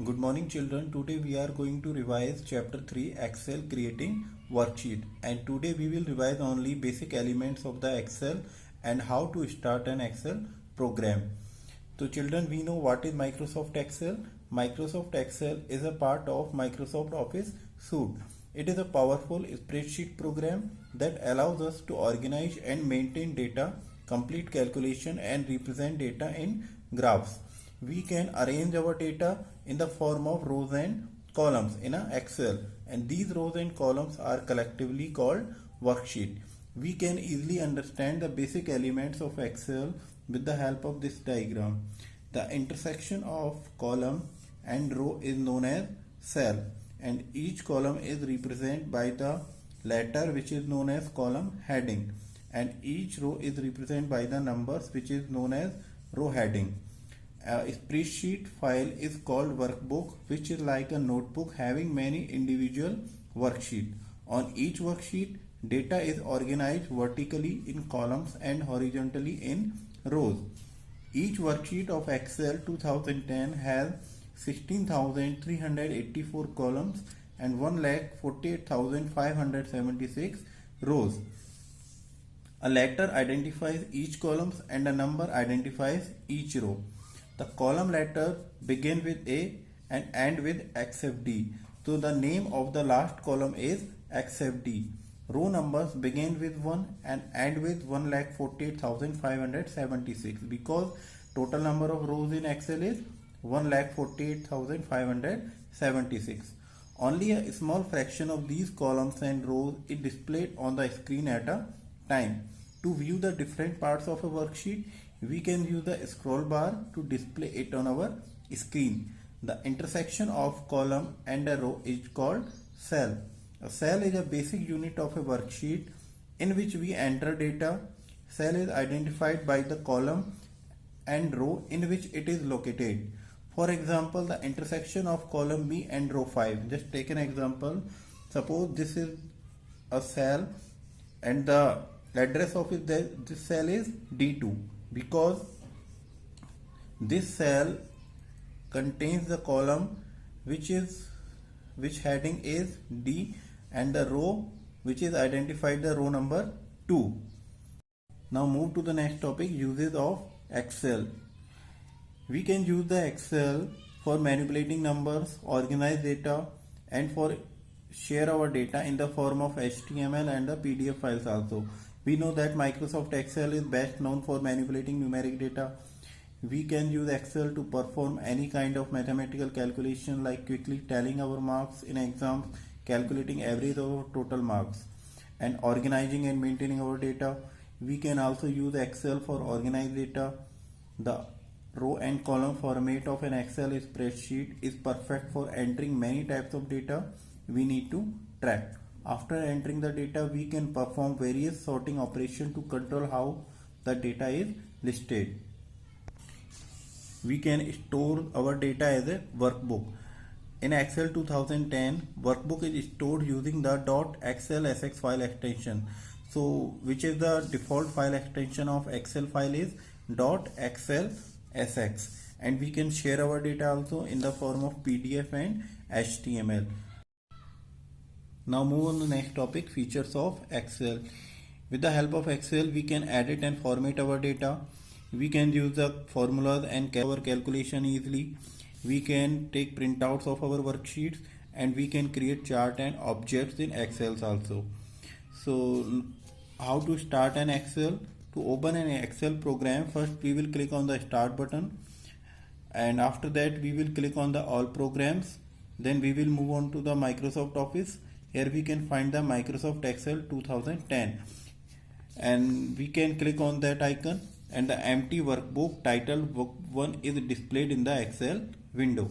Good morning children. Today we are going to revise chapter 3 Excel creating worksheet, and today we will revise only basic elements of the Excel and how to start an Excel program. So children, we know what is Microsoft Excel. Microsoft Excel is a part of Microsoft Office suite. It is a powerful spreadsheet program that allows us to organize and maintain data, complete calculation and represent data in graphs. We can arrange our data in the form of rows and columns in an Excel, and these rows and columns are collectively called worksheet. We can easily understand the basic elements of Excel with the help of this diagram. The intersection of column and row is known as cell, and each column is represented by the letter which is known as column heading, and each row is represented by the numbers which is known as row heading. A spreadsheet file is called workbook, which is like a notebook having many individual worksheets. On each worksheet, data is organized vertically in columns and horizontally in rows. Each worksheet of Excel 2010 has 16,384 columns and 1,48,576 rows. A letter identifies each column and a number identifies each row. The column letters begin with A and end with XFD. So the name of the last column is XFD. Row numbers begin with 1 and end with 1,48,576 because total number of rows in Excel is 1,48,576. Only a small fraction of these columns and rows is displayed on the screen at a time. To view the different parts of a worksheet, we can use the scroll bar to display it on our screen. The intersection of column and a row is called cell. A cell is a basic unit of a worksheet in which we enter data. Cell is identified by the column and row in which it is located. For example, the intersection of column B and row 5. Just take an example. Suppose this is a cell and the address of this cell is D2. Because this cell contains the column which heading is D and the row which is identified the row number 2. Now move to the next topic, uses of Excel. We can use the Excel for manipulating numbers, organize data and for share our data in the form of HTML and the PDF files also. We know that Microsoft Excel is best known for manipulating numeric data. We can use Excel to perform any kind of mathematical calculation like quickly tallying our marks in exams, calculating average of total marks, and organizing and maintaining our data. We can also use Excel for organized data. The row and column format of an Excel spreadsheet is perfect for entering many types of data we need to track. After entering the data, we can perform various sorting operations to control how the data is listed. We can store our data as a workbook. In Excel 2010, workbook is stored using the .xlsx file extension. So, which is the default file extension of Excel file is .xlsx, and we can share our data also in the form of PDF and HTML. Now move on to the next topic, features of Excel. With the help of Excel, we can edit and format our data. We can use the formulas and our calculation easily. We can take printouts of our worksheets and we can create chart and objects in Excel also. So how to start an Excel? To open an Excel program, first we will click on the start button, and after that we will click on the all programs. Then we will move on to the Microsoft Office. Here we can find the Microsoft Excel 2010 and we can click on that icon, and the empty workbook titled Book 1 is displayed in the Excel window.